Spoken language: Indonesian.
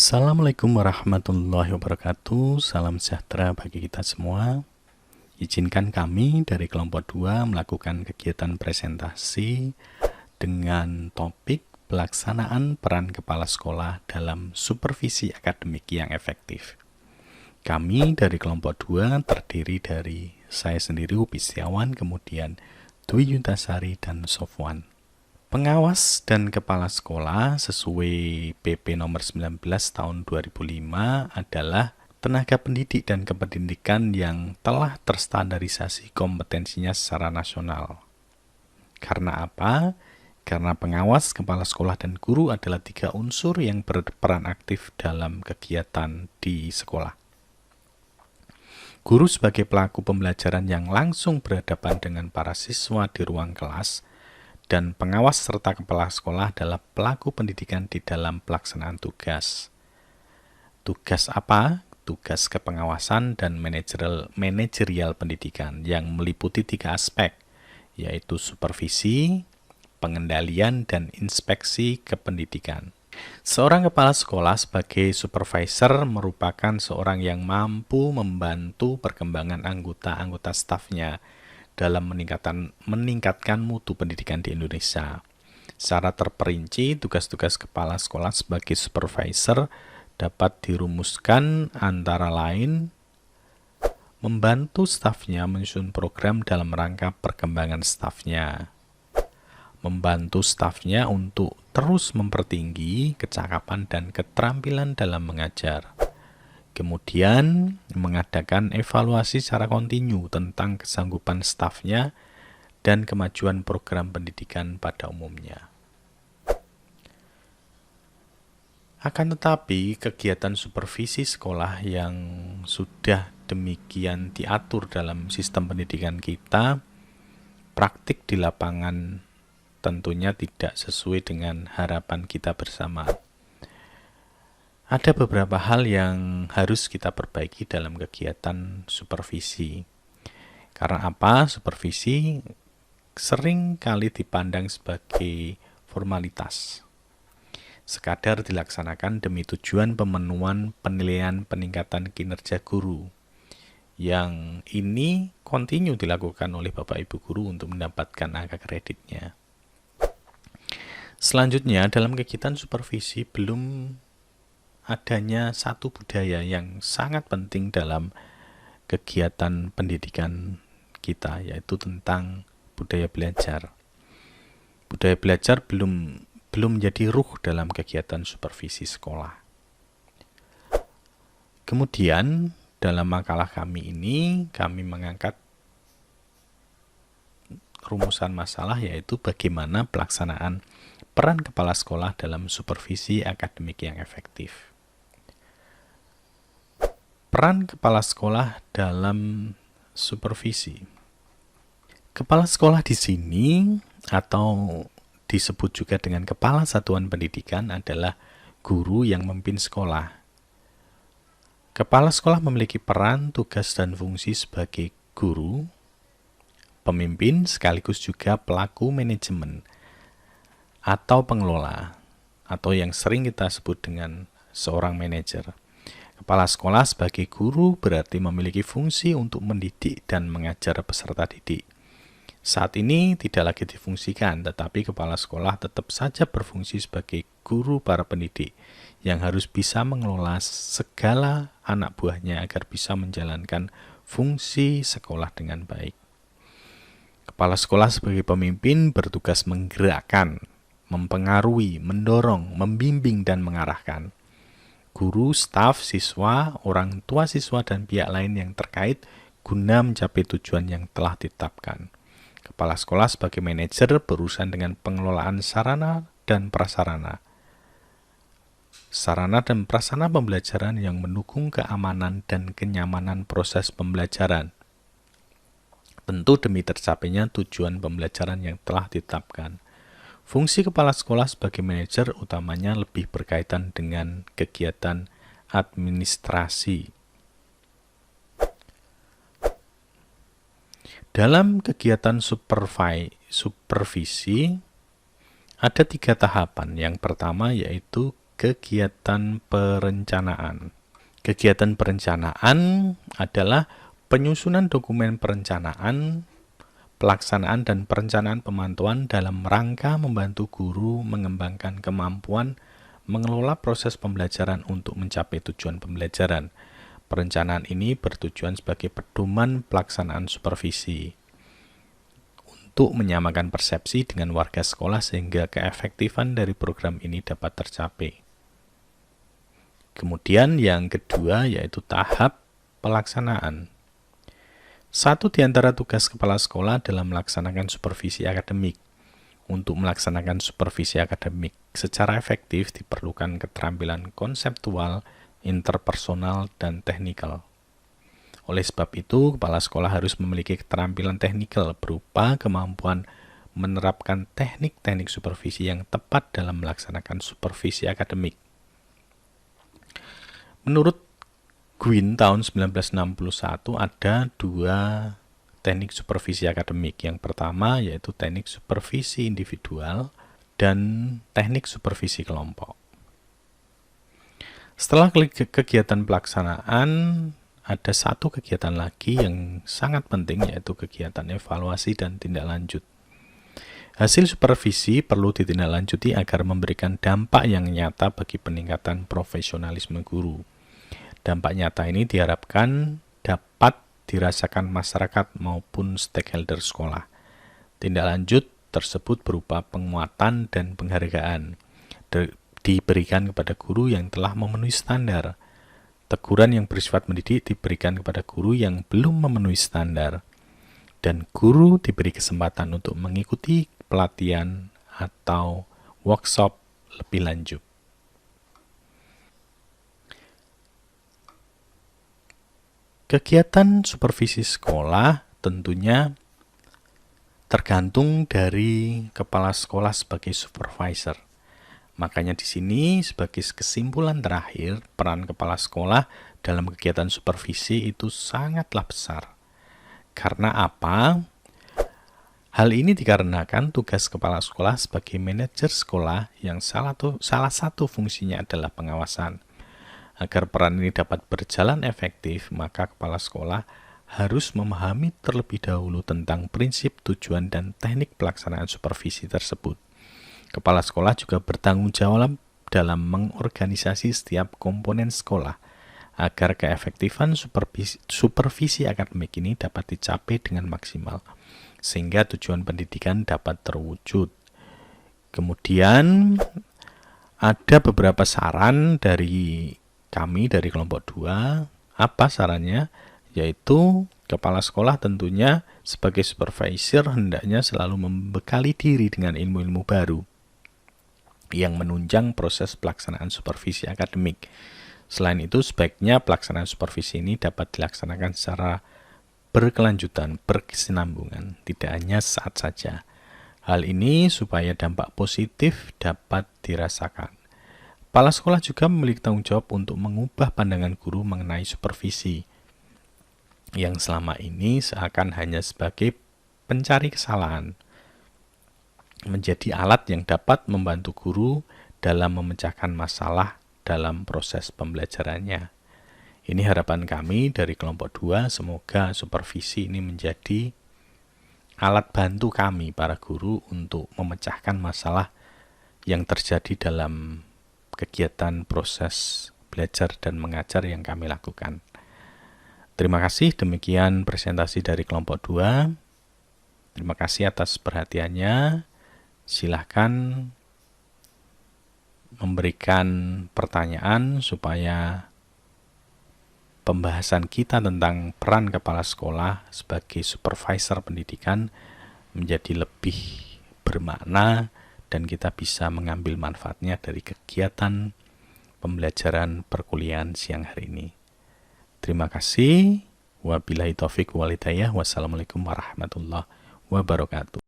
Assalamualaikum warahmatullahi wabarakatuh. Salam sejahtera bagi kita semua. Izinkan kami dari kelompok 2 melakukan kegiatan presentasi dengan topik pelaksanaan peran kepala sekolah dalam supervisi akademik yang efektif. Kami dari kelompok 2 terdiri dari saya sendiri Upi Setiawan, kemudian Dwi Yuntasari dan Sofwan. Pengawas dan kepala sekolah sesuai PP nomor 19 tahun 2005 adalah tenaga pendidik dan kependidikan yang telah terstandarisasi kompetensinya secara nasional. Karena apa? Karena pengawas, kepala sekolah, dan guru adalah 3 unsur yang berperan aktif dalam kegiatan di sekolah. Guru sebagai pelaku pembelajaran yang langsung berhadapan dengan para siswa di ruang kelas, dan pengawas serta kepala sekolah adalah pelaku pendidikan di dalam pelaksanaan tugas. Tugas apa? Tugas kepengawasan dan manajerial pendidikan yang meliputi 3 aspek, yaitu supervisi, pengendalian, dan inspeksi kependidikan. Seorang kepala sekolah sebagai supervisor merupakan seorang yang mampu membantu perkembangan anggota-anggota stafnya dalam meningkatkan mutu pendidikan di Indonesia. Secara terperinci, tugas-tugas kepala sekolah sebagai supervisor dapat dirumuskan antara lain membantu stafnya menyusun program dalam rangka perkembangan stafnya, membantu stafnya untuk terus mempertinggi kecakapan dan keterampilan dalam mengajar. Kemudian, mengadakan evaluasi secara kontinu tentang kesanggupan stafnya dan kemajuan program pendidikan pada umumnya. Akan tetapi, kegiatan supervisi sekolah yang sudah demikian diatur dalam sistem pendidikan kita, praktik di lapangan tentunya tidak sesuai dengan harapan kita bersama. Ada beberapa hal yang harus kita perbaiki dalam kegiatan supervisi. Karena apa? Supervisi sering kali dipandang sebagai formalitas, sekadar dilaksanakan demi tujuan pemenuhan penilaian peningkatan kinerja guru, yang ini kontinu dilakukan oleh Bapak Ibu guru untuk mendapatkan angka kreditnya. Selanjutnya, dalam kegiatan supervisi belum adanya satu budaya yang sangat penting dalam kegiatan pendidikan kita, yaitu tentang budaya belajar. Budaya belajar belum menjadi ruh dalam kegiatan supervisi sekolah. Kemudian, dalam makalah kami ini, kami mengangkat rumusan masalah, yaitu bagaimana pelaksanaan peran kepala sekolah dalam supervisi akademik yang efektif. Peran kepala sekolah dalam supervisi. Kepala sekolah di sini atau disebut juga dengan kepala satuan pendidikan adalah guru yang memimpin sekolah. Kepala sekolah memiliki peran, tugas, dan fungsi sebagai guru, pemimpin, sekaligus juga pelaku manajemen atau pengelola, atau yang sering kita sebut dengan seorang manajer. Kepala sekolah sebagai guru berarti memiliki fungsi untuk mendidik dan mengajar peserta didik. Saat ini tidak lagi difungsikan, tetapi kepala sekolah tetap saja berfungsi sebagai guru para pendidik yang harus bisa mengelola segala anak buahnya agar bisa menjalankan fungsi sekolah dengan baik. Kepala sekolah sebagai pemimpin bertugas menggerakkan, mempengaruhi, mendorong, membimbing, dan mengarahkan. Guru, staf, siswa, orang tua siswa, dan pihak lain yang terkait guna mencapai tujuan yang telah ditetapkan. Kepala sekolah sebagai manajer berurusan dengan pengelolaan sarana dan prasarana. Sarana dan prasarana pembelajaran yang mendukung keamanan dan kenyamanan proses pembelajaran. Tentu demi tercapainya tujuan pembelajaran yang telah ditetapkan. Fungsi kepala sekolah sebagai manajer utamanya lebih berkaitan dengan kegiatan administrasi. Dalam kegiatan supervisi, ada 3 tahapan. Yang pertama yaitu kegiatan perencanaan. Kegiatan perencanaan adalah penyusunan dokumen perencanaan, pelaksanaan dan perencanaan pemantauan dalam rangka membantu guru mengembangkan kemampuan mengelola proses pembelajaran untuk mencapai tujuan pembelajaran. Perencanaan ini bertujuan sebagai pedoman pelaksanaan supervisi untuk menyamakan persepsi dengan warga sekolah sehingga keefektifan dari program ini dapat tercapai. Kemudian yang kedua yaitu tahap pelaksanaan. Satu di antara tugas kepala sekolah dalam melaksanakan supervisi akademik. Untuk melaksanakan supervisi akademik secara efektif diperlukan keterampilan konseptual, interpersonal, dan teknikal. Oleh sebab itu, kepala sekolah harus memiliki keterampilan teknikal berupa kemampuan menerapkan teknik-teknik supervisi yang tepat dalam melaksanakan supervisi akademik. Menurut Gwyn tahun 1961 ada dua teknik supervisi akademik. Yang pertama yaitu teknik supervisi individual dan teknik supervisi kelompok. Setelah kegiatan pelaksanaan, ada satu kegiatan lagi yang sangat penting yaitu kegiatan evaluasi dan tindak lanjut. Hasil supervisi perlu ditindaklanjuti agar memberikan dampak yang nyata bagi peningkatan profesionalisme guru. Dampak nyata ini diharapkan dapat dirasakan masyarakat maupun stakeholder sekolah. Tindak lanjut tersebut berupa penguatan dan penghargaan diberikan kepada guru yang telah memenuhi standar. Teguran yang bersifat mendidik diberikan kepada guru yang belum memenuhi standar. Dan guru diberi kesempatan untuk mengikuti pelatihan atau workshop lebih lanjut. Kegiatan supervisi sekolah tentunya tergantung dari kepala sekolah sebagai supervisor. Makanya di sini sebagai kesimpulan terakhir, peran kepala sekolah dalam kegiatan supervisi itu sangatlah besar. Karena apa? Hal ini dikarenakan tugas kepala sekolah sebagai manajer sekolah yang salah satu fungsinya adalah pengawasan. Agar peran ini dapat berjalan efektif, maka kepala sekolah harus memahami terlebih dahulu tentang prinsip, tujuan, dan teknik pelaksanaan supervisi tersebut. Kepala sekolah juga bertanggung jawab dalam mengorganisasi setiap komponen sekolah, agar keefektifan supervisi akademik ini dapat dicapai dengan maksimal, sehingga tujuan pendidikan dapat terwujud. Kemudian ada beberapa saran dari kami dari kelompok 2. Apa sarannya? Yaitu kepala sekolah tentunya sebagai supervisor hendaknya selalu membekali diri dengan ilmu-ilmu baru yang menunjang proses pelaksanaan supervisi akademik. Selain itu, sebaiknya pelaksanaan supervisi ini dapat dilaksanakan secara berkelanjutan, berkesinambungan, tidak hanya saat saja. Hal ini supaya dampak positif dapat dirasakan. Kepala sekolah juga memiliki tanggung jawab untuk mengubah pandangan guru mengenai supervisi, yang selama ini seakan hanya sebagai pencari kesalahan, menjadi alat yang dapat membantu guru dalam memecahkan masalah dalam proses pembelajarannya. Ini harapan kami dari kelompok 2, semoga supervisi ini menjadi alat bantu kami para guru untuk memecahkan masalah yang terjadi dalam kegiatan proses belajar dan mengajar yang kami lakukan. Terima kasih, demikian presentasi dari kelompok 2. Terima kasih atas perhatiannya. Silahkan memberikan pertanyaan supaya pembahasan kita tentang peran kepala sekolah sebagai supervisor pendidikan menjadi lebih bermakna dan kita bisa mengambil manfaatnya dari kegiatan pembelajaran perkuliahan siang hari ini. Terima kasih. Wabillahi taufiq wal hidayah. Wassalamualaikum warahmatullahi wabarakatuh.